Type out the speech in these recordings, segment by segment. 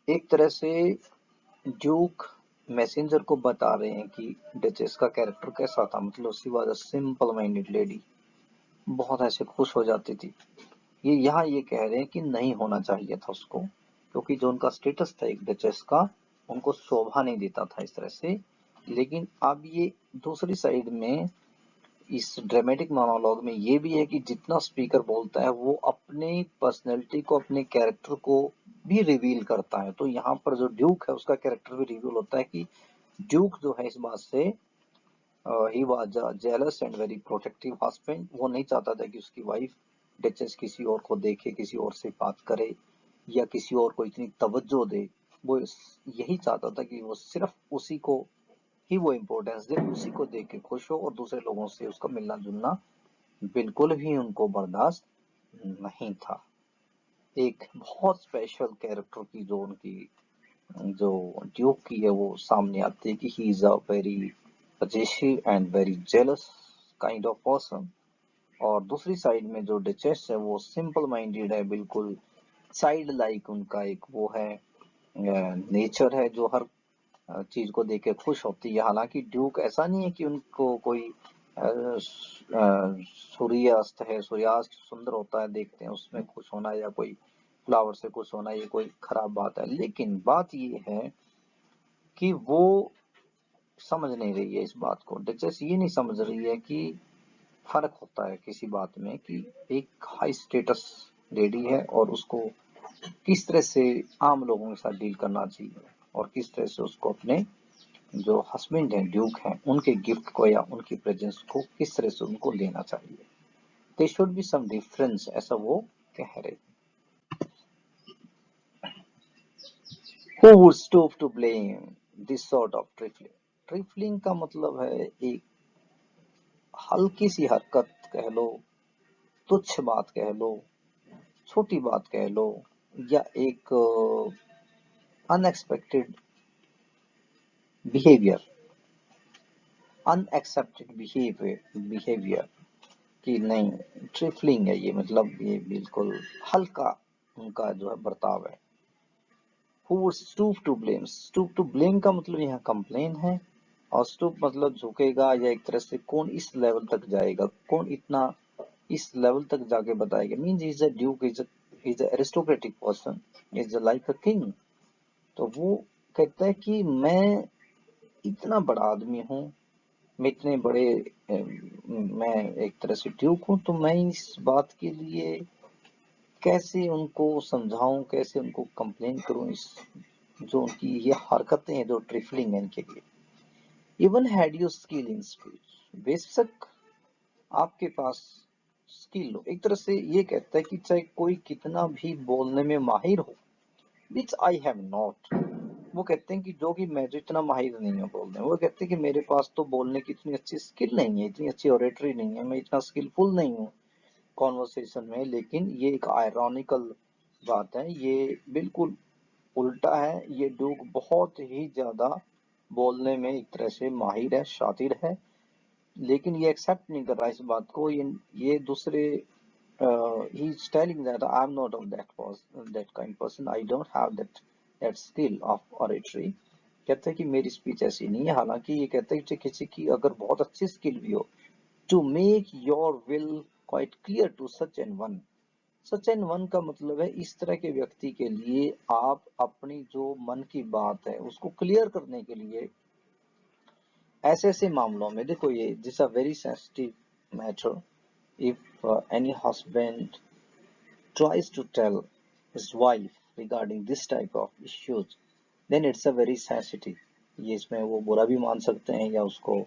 एक तरह से ड्यूक मैसेंजर को बता रहे हैं कि डचेस का कैरेक्टर कैसा था, मतलब she was a simple minded lady, बहुत ऐसे खुश हो जाती थी। ये यहाँ ये कह रहे हैं कि नहीं होना चाहिए था उसको, क्योंकि जो उनका स्टेटस था एक डचेस का, उनको शोभा नहीं देता था इस तरह से। लेकिन अब ये दूसरी साइड में इस ड्रामेटिक मोनोलॉग में ये भी है कि जितना स्पीकर बोलता है वो अपने पर्सनैलिटी को, अपने कैरेक्टर को भी रिवील करता है। तो यहाँ पर जो ड्यूक है उसका कैरेक्टर भी रिवील होता है कि ड्यूक जो है इस बात से he was jealous and very protective husband. वो नहीं चाहता था कि उसकी वाइफ डचेस किसी और को देखे, किसी और से बात करे या किसी और को इतनी तवज्जो दे। वो यही चाहता था कि वो सिर्फ उसी को ही वो इम्पोर्टेंस दे, उसी को देख के खुश हो, और दूसरे लोगों से उसका मिलना जुलना बिल्कुल भी उनको बर्दाश्त नहीं था। एक बहुत स्पेशल कैरेक्टर की जो उनकी जो ड्यूक की है वो सामने आती है कि he is a very possessive and very jealous kind of person. और दूसरी साइड में जो डचेस है वो सिंपल माइंडेड है, बिल्कुल चाइल्ड लाइक उनका एक वो है नेचर है, जो हर चीज को देख के खुश होती है। हालांकि ड्यूक ऐसा नहीं है कि उनको कोई सूर्यास्त है, सूर्यास्त सुंदर होता है देखते हैं उसमें खुश होना, या कोई फ्लावर से खुश होना ये कोई खराब बात है। लेकिन बात ये है कि वो समझ नहीं रही है इस बात को, डचेस ये नहीं समझ रही है कि फर्क होता है किसी बात में, कि एक हाई स्टेटस लेडी है और उसको किस तरह से आम लोगों के साथ डील करना चाहिए, और किस तरह से उसको अपने जो हस्बैंड हैं ड्यूक हैं उनके गिफ्ट को या उनकी प्रेजेंस को किस तरह से उनको लेना चाहिए। They should be some difference, ऐसा वो कह रहे। Who would stoop to blame this sort of trifling. Trifling का मतलब है एक हल्की सी हरकत कह लो, तुच्छ बात कह लो, छोटी बात कह लो, या एक अनएक्सपेक्टेड बिहेवियर, अनएक्सेप्टेड बिहेवियर कि नहीं, ट्रिफलिंग है ये, मतलब ये बिल्कुल हल्का उनका जो है बर्ताव है। Who would stoop to blame? Stoop to blame का मतलब यहाँ कंप्लेन है, और stoop मतलब झुकेगा, या एक तरह से कौन इस लेवल तक जाएगा, कौन इतना इस लेवल तक जाके बताएगा। Means is a Duke, is a aristocratic person, is like a king. तो वो कहता है कि मैं इतना बड़ा आदमी हूँ, मैं इतने बड़े मैं एक तरह से ड्यूक हूँ, तो मैं इस बात के लिए कैसे उनको समझाऊं, कैसे उनको कंप्लेन करूं, इस जो उनकी ये हरकतें हैं जो ट्रिफलिंग है इनके लिए। Even had you skill in speech, बेशक आपके पास स्किल हो, एक तरह से ये कहता है कि चाहे कोई कितना भी बोलने में माहिर हो, विच आई हैव नॉट। वो कहते हैं कि जो कि मैं जो इतना माहिर नहीं हूँ बोलने में, वो कहते हैं कि मेरे पास तो बोलने की इतनी अच्छी स्किल नहीं है, इतनी अच्छी ऑरेटरी नहीं है, मैं इतना स्किलफुल नहीं हूँ कॉन्वर्सेशन में। लेकिन ये एक आयरॉनिकल बात है, ये बिल्कुल उल्टा है। ये ड्यूक बहुत ही ज्यादा बोलने में एक तरह से माहिर है, शातिर है, लेकिन ये एक्सेप्ट नहीं कर रहा इस बात को। ये दूसरे he is telling that I am not of that kind person, I don't have that skill of oratory. कहते हैं कि मेरी स्पीच ऐसी नहीं है। हालांकि ये कहते हैं कि किसी की अगर बहुत अच्छी स्किल भी हो, to make your will quite clear to such an one. Such and one का मतलब है इस तरह के व्यक्ति के लिए आप अपनी जो मन की बात है उसको क्लियर करने के लिए ऐसे ऐसे मामलों में, देखो ये this a very sensitive matter. If any husband tries to tell his wife regarding this type of issues, then it's a very sensitive। ये इसमें वो बुरा भी मान सकते हैं या उसको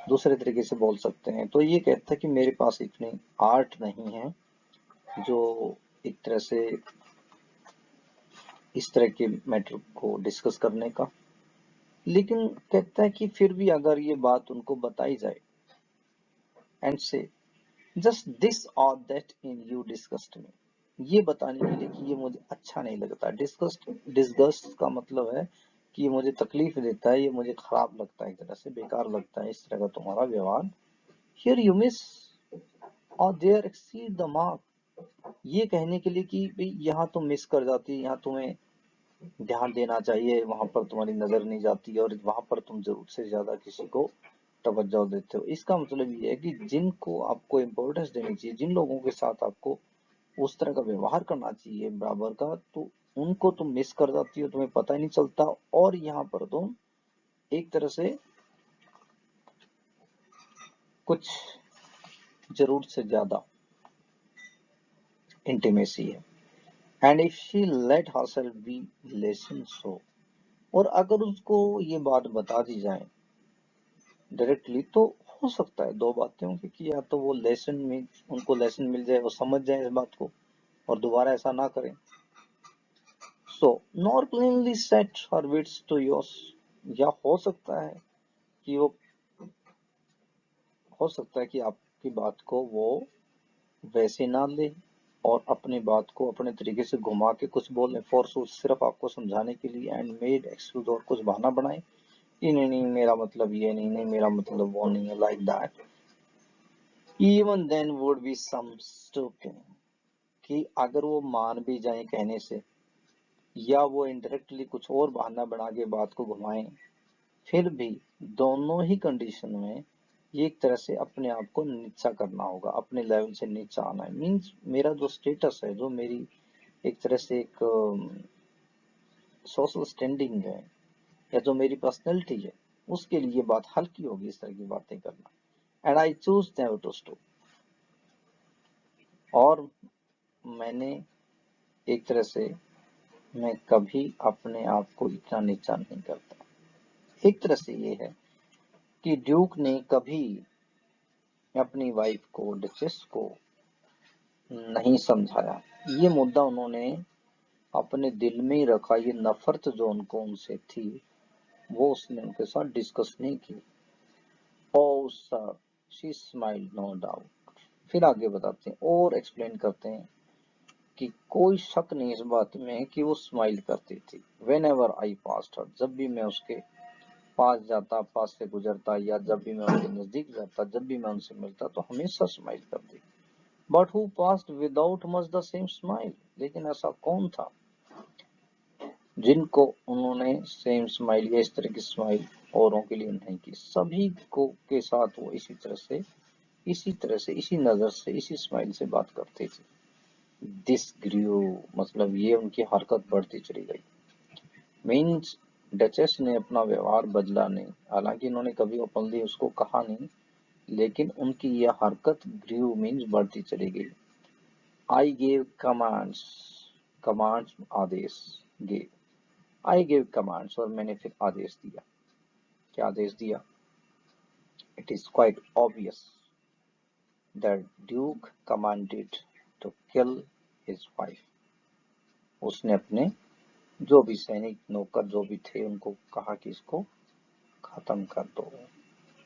दूसरे तरीके से बोल सकते हैं। तो ये कहता है कि मेरे पास इतनी आर्ट नहीं है जो एक तरह से इस तरह के मैटर को डिस्कस करने का। लेकिन कहता है कि फिर भी अगर ये बात उनको बताई जाए एंड से जस्ट दिस और दैट इन यू डिस्गस्ट मी, ये बताने के लिए कि ये मुझे अच्छा नहीं लगता। डिस्गस्ट, डिस्गस्ट का मतलब है कि ये मुझे तकलीफ देता है, ये मुझे खराब लगता है, एक तरह से बेकार लगता है इस तरह का तुम्हारा व्यवहार। हियर यू मिस और देयर एक्सीड द मार्क, ये कहने के लिए कि भाई यहाँ तुम मिस कर जाती है, यहाँ तुम्हें ध्यान देना चाहिए, वहां पर तुम्हारी नजर नहीं जाती और वहां पर तुम जरूरत से ज्यादा किसी को तवज्जो देते हो। इसका मतलब ये है कि जिनको आपको इम्पोर्टेंस देनी चाहिए, जिन लोगों के साथ आपको उस तरह का व्यवहार करना चाहिए बराबर का, तो उनको तुम मिस कर जाती हो, तुम्हें पता ही नहीं चलता। और यहाँ पर तुम एक तरह से कुछ जरूरत से ज्यादा इंटीमेसी है। And if she late herself B listen so, और अगर उसको ये बात बता दी जाए डायरेक्टली, तो हो सकता है दो बातें होंगी कि या तो वो लेसन में उनको लेसन मिल जाए, वो समझ जाए इस बात को और दोबारा ऐसा ना करें। So nor plainly set her wits to yours, या कि वो हो सकता है कि आपकी बात को वो वैसे ना ले और अपनी बात को अपने तरीके से घुमा के कुछ बोले, फोर्स सिर्फ आपको समझाने के लिए, एंड मेड एक्सक्यूज और कुछ बहाना बनाए कि नहीं नहीं मेरा मतलब ये नहीं, नहीं मेरा मतलब वो नहीं है, like that. Even then would be some stooping, कि अगर वो मान भी जाए कहने से, या वो इनडायरेक्टली कुछ और बहाना बना के बात को घुमाएं, फिर भी दोनों ही कंडीशन में ये एक तरह से अपने आप को नीचा करना होगा, अपने लेवल से नीचा आना है। मीन्स मेरा जो स्टेटस है, जो मेरी एक तरह से एक सोशल स्टैंडिंग है, या जो मेरी पर्सनैलिटी है, उसके लिए बात हल्की होगी इस तरह की बातें करना। And I choose never to stoop, और मैंने एक तरह से मैं कभी अपने आप को इतना नीचा नहीं करता। एक तरह से ये है कि ड्यूक ने कभी अपनी वाइफ को, डचेस को नहीं समझाया। ये मुद्दा उन्होंने अपने दिल में ही रखा, ये नफरत जो उनको उनसे थी वो उसने उनके साथ डिस्कस नहीं की। Oh sir, she smiled no doubt. फिर आगे बताते हैं और एक्सप्लेन करते हैं कि कोई शक नहीं इस बात में कि वो स्माइल करती थी। वेन एवर आई पास्ट हर, जब भी मैं उसके पास जाता, पास से गुजरता, या जब भी मैं उनके नजदीक जाता, जब भी मैं उनसे मिलता, तो हमेशा स्माइल करती। But who passed without much the same smile, लेकिन ऐसा कौन था जिनको उन्होंने सेम स्माइल या इस तरह की स्माइल औरों के लिए नहीं की। सभी को के साथ वो इसी नजर से, इसी स्माइल से बात करते थे। दिस ग्रू, मतलब ये उनकी हरकत बढ़ती चली गई। मीन्स डचेस ने अपना व्यवहार बदला नहीं, हालांकि इन्होंने कभी ओपनली उसको कहा नहीं, लेकिन उनकी यह हरकत ग्रू मीन्स बढ़ती चली गई। आई गेव कमांड्स, कमांड्स आदेश, गेव, आई गेव कमांड्स, और मैंने फिर आदेश दिया। क्या आदेश दिया? It is quite obvious that duke commanded to kill his wife, उसने अपने जो भी सैनिक नौकर जो भी थे उनको कहा कि इसको खत्म कर दो।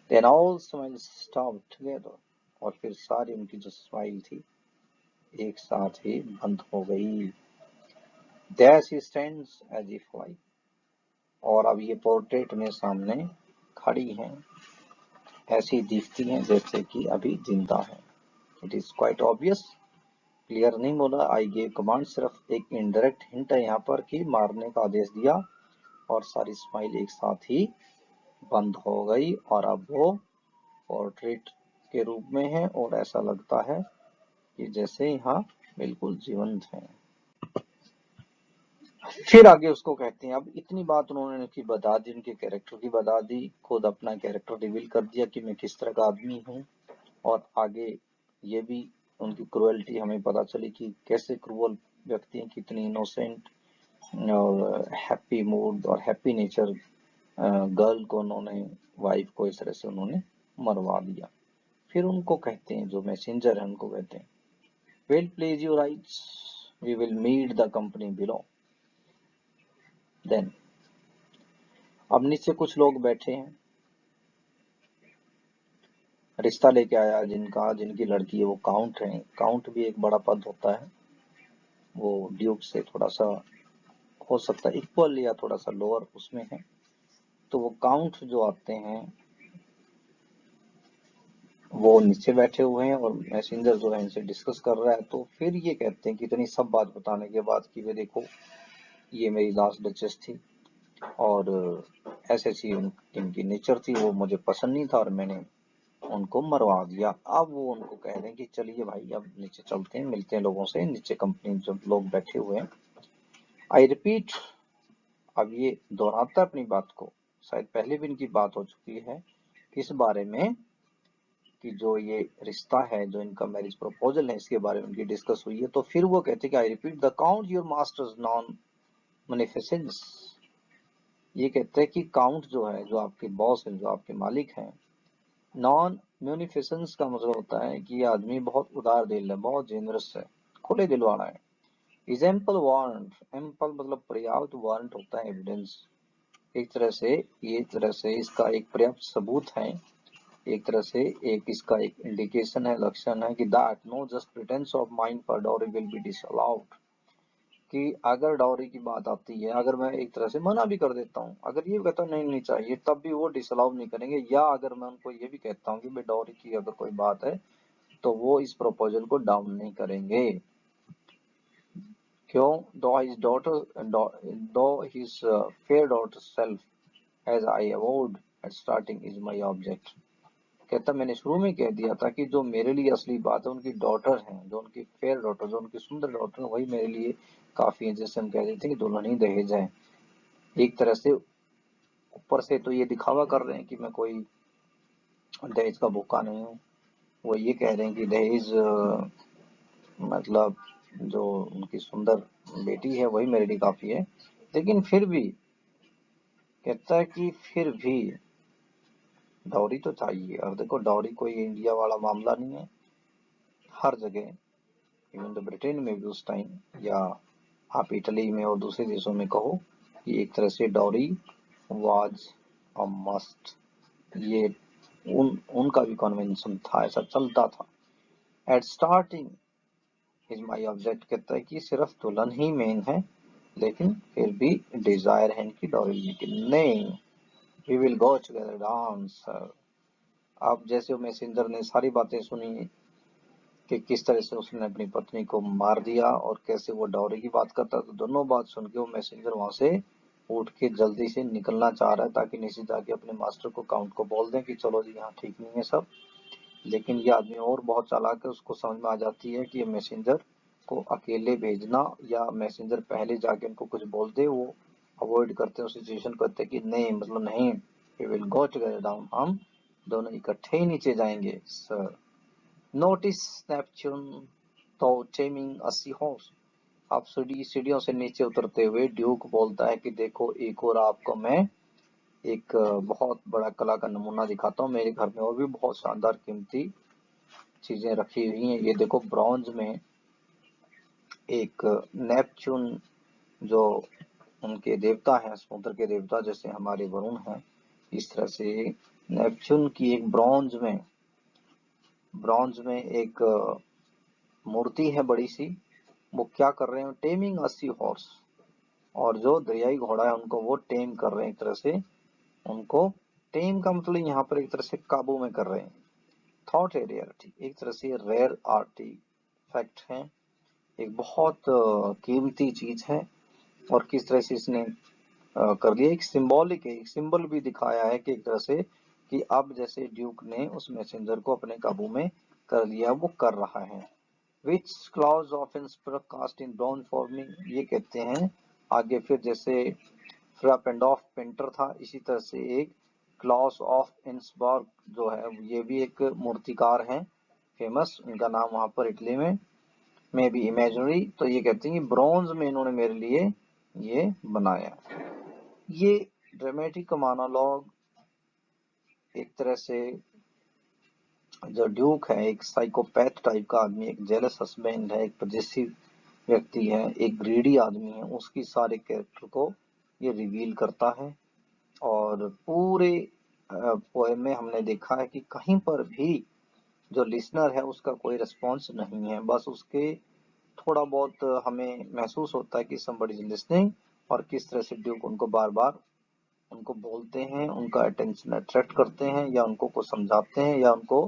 Then all smiles stopped together, और फिर सारी उनकी जो स्माइल थी एक साथ ही बंद हो गई। There she stands as if like, और अब ये पोर्ट्रेट में सामने खड़ी हैं, ऐसी दिखती हैं जैसे कि अभी जिंदा है। It is quite obvious, clear नहीं बोला। आई गेव कमांड सिर्फ एक इनडायरेक्ट हिंट है यहाँ पर कि मारने का आदेश दिया, और सारी स्माइल एक साथ ही बंद हो गई, और अब वो पोर्ट्रेट के रूप में है, और ऐसा लगता है कि जैसे यहाँ बिल्कुल जीवंत है। फिर आगे उसको कहते हैं, अब इतनी बात उन्होंने उनकी बता दी, उनके कैरेक्टर की बता दी, खुद अपना कैरेक्टर रिवील कर दिया कि मैं किस तरह का आदमी हूँ, और आगे ये भी उनकी क्रुएल्टी हमें पता चली कि कैसे क्रूअल व्यक्ति हैं, कितनी इनोसेंट और हैप्पी मूड और हैप्पी नेचर गर्ल को उन्होंने, वाइफ को इस तरह से उन्होंने मरवा दिया। फिर उनको कहते हैं, जो मैसेंजर है उनको कहते हैं, well please you rights, we will meet the company below. Then अब नीचे कुछ लोग बैठे हैं, रिश्ता लेके आया जिनकी लड़की है वो काउंट है। काउंट भी एक बड़ा पद होता है, वो ड्यूक से थोड़ा सा हो सकता है इक्वल या थोड़ा सा लोअर उसमें है। तो वो काउंट जो आते हैं वो नीचे बैठे हुए हैं, और मैसेंजर जो है इनसे डिस्कस कर रहा है। तो फिर ये कहते हैं कि इतनी सब बात बताने के बाद कि वे देखो ये मेरी लास्ट डचेस थी और ऐसी इनकी नेचर थी, वो मुझे पसंद नहीं था और मैंने उनको मरवा दिया। अब वो उनको कह रहे हैं कि चलिए भाई अब नीचे चलते हैं, मिलते हैं लोगों से, नीचे कंपनी जो लोग बैठे हुए हैं। आई रिपीट, अब ये दोहराता है अपनी बात को, शायद पहले भी इनकी बात हो चुकी है इस बारे में कि जो ये रिश्ता है, जो इनका मैरिज प्रपोजल है, इसके बारे में उनकी डिस्कस हुई है। तो फिर वो कहते हैं कि I repeat the count your masters non munificence. ये कहते हैं कि काउंट जो है, जो आपके बॉस है, जो आपके मालिक हैं, नॉन म्यूनिफिसेंस का मतलब होता है कि ये आदमी बहुत उदार दिल है, बहुत जेनरस है, खुले दिल वाला है। इज एम्पल वारंट, एम्पल मतलब पर्याप्त, वारंट होता है एविडेंस। एक तरह से इसका एक पर्याप्त सबूत है, एक तरह से एक इसका एक इंडिकेशन है, लक्षण है कि that no just pretence of mind for dowry will be disallowed. कि अगर डाउरी की बात आती है, अगर मैं एक तरह से मना भी कर देता हूँ, अगर ये कहता हूँ नहीं नहीं चाहिए, तब भी वो डिसअलाउ नहीं करेंगे। या अगर मैं उनको ये भी कहता हूँ कि भाई डाउरी की अगर कोई बात है, तो वो इस प्रपोजल को डाउन नहीं करेंगे। क्यों? Though his fair daughter self as I avowed at starting is my object. कहता मैंने शुरू में कह दिया था कि जो मेरे लिए असली बात है, उनकी डॉटर है, जो उनकी फेयर डॉटर, जो उनकी सुंदर डॉटर है, वही मेरे लिए काफी है। जैसे हम कह देते हैं कि दुल्हन ही दहेज है। एक तरह से ऊपर से तो ये दिखावा कर रहे हैं कि मैं कोई दहेज का भूखा नहीं हूँ। वो ये कह रहे हैं कि दहेज मतलब जो उनकी सुंदर बेटी है वही मेरे लिए काफी है। लेकिन फिर भी कहता है कि फिर भी डॉरी तो चाहिए। और देखो, डॉरी कोई इंडिया वाला मामला नहीं है, हर जगह, इवन तो ब्रिटेन में भी उस टाइम, या आप इटली में और दूसरे देशों में कहो, कि एक तरह से डॉरी वाज अ मस्ट। ये उनका भी कन्वेंशन था, ऐसा चलता था। At starting is my object, कहता है कि सिर्फ दुल्हन ही मेन है, लेकिन फिर भी डिजायर है इनकी डॉरी लेने की। नहीं, we will go together dance. अब जैसे मैसेंजर ने सारी बातें सुनी कि किस तरह से उसने अपनी पत्नी को मार दिया और कैसे वो डॉरी की बात करता, तो दोनों बात सुन के वो मैसेंजर वहां से उठ के जल्दी से निकलना चाह रहा है, ताकि नीचे जाके अपने मास्टर को, काउंट को बोल दें कि चलो जी यहाँ ठीक नहीं है सब। लेकिन ये आदमी और बहुत चालाक है, उसको समझ में आ जाती है कि ये मैसेंजर को अकेले भेजना या मैसेंजर पहले जाके उनको कुछ बोल दे, वो अवॉइड करते हैं उस सिचुएशन को। कहते हैं कि नहीं, मतलब नहीं, we will go together down, हम दोनों इकट्ठे ही नीचे जाएंगे sir. Notice Neptune though taming a sea horse. आप सीढ़ियों से नीचे उतरते हुए ड्यूक बोलता है कि देखो, एक और आपको मैं एक बहुत बड़ा कला का नमूना दिखाता हूँ। मेरे घर में और भी बहुत शानदार कीमती चीजें रखी हुई हैं। ये देखो, ब्रॉन्ज में एक नेपच्यून, जो उनके देवता हैं, समुद्र के देवता, जैसे हमारे वरुण हैं, इस तरह से नेपच्यून की एक ब्रॉन्ज में एक मूर्ति है बड़ी सी। वो क्या कर रहे हैं? Taming a sea horse. और जो दरियाई घोड़ा है उनको वो टेम कर रहे हैं, एक तरह से उनको टेम का मतलब यहाँ पर एक तरह से काबू में कर रहे हैं। थॉट है रियलिटी, एक तरह से रेयर आर्टिफैक्ट है, एक बहुत कीमती चीज है। और किस तरह से इसने कर दिया, एक सिंबॉलिक है, एक सिंबल भी दिखाया है कि एक तरह से कि अब जैसे ड्यूक ने उस मैसेंजर को अपने काबू में कर लिया, वो कर रहा है। Which clause of inspire cast in brown forming, ये कहते हैं आगे फिर, जैसे फ्रापेंडॉफ पेंटर था, इसी तरह से एक क्लॉस ऑफ इंसबर्ग जो है, ये भी एक मूर्तिकार हैं फेमस, उनका नाम वहां पर इटली में भी इमेजिनरी। तो ये कहते हैं कि ब्रॉन्ज में इन्होंने मेरे लिए ये बनाया। ये ड्रामेटिक मोनोलॉग एक तरह से, जो ड्यूक है एक साइकोपैथ टाइप का आदमी, एक जेलस हस्बैंड है, एक पजेसिव व्यक्ति है, एक ग्रीडी आदमी है, उसकी सारे कैरेक्टर को ये रिवील करता है। और पूरे पोएम में हमने देखा है कि कहीं पर भी जो लिसनर है उसका कोई रिस्पॉन्स नहीं है, बस उसके थोड़ा बहुत हमें महसूस होता है कि somebody is listening, और किस तरह से ड्यूक उनको बार बार उनको बोलते हैं, उनका अटेंशन अट्रैक्ट करते हैं, या उनको कुछ समझाते हैं, या उनको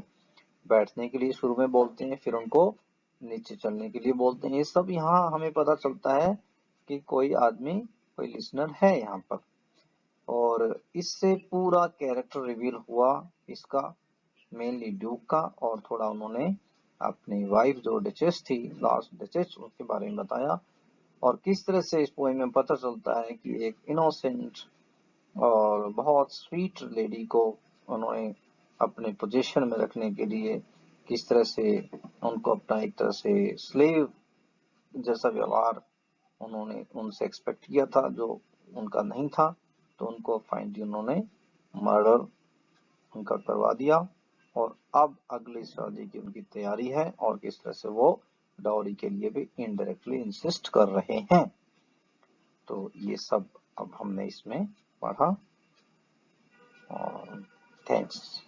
बैठने के लिए शुरू में बोलते हैं, फिर उनको नीचे चलने के लिए बोलते हैं। ये सब यहाँ हमें पता चलता है कि कोई आदमी, कोई लिसनर है यहाँ पर, और इससे पूरा कैरेक्टर रिवील हुआ इसका, मेनली ड्यूक का, और थोड़ा उन्होंने अपनी वाइफ जो डचेस थी, लास्ट डचेस, उसके बारे में बताया। और किस तरह से इस पोएम में पता चलता है कि एक इनोसेंट और बहुत स्वीट लेडी को उन्होंने अपने पोजीशन में रखने के लिए किस तरह से उनको अपना एक तरह से स्लेव जैसा व्यवहार उन्होंने उनसे एक्सपेक्ट किया था, जो उनका नहीं था। तो उनको फाइनली उन्होंने मर्डर उनका करवा दिया, और अब अगली शादी की उनकी तैयारी है, और किस तरह से वो डाउरी के लिए भी इनडायरेक्टली इंसिस्ट कर रहे हैं। तो ये सब अब हमने इसमें पढ़ा, और थैंक्स।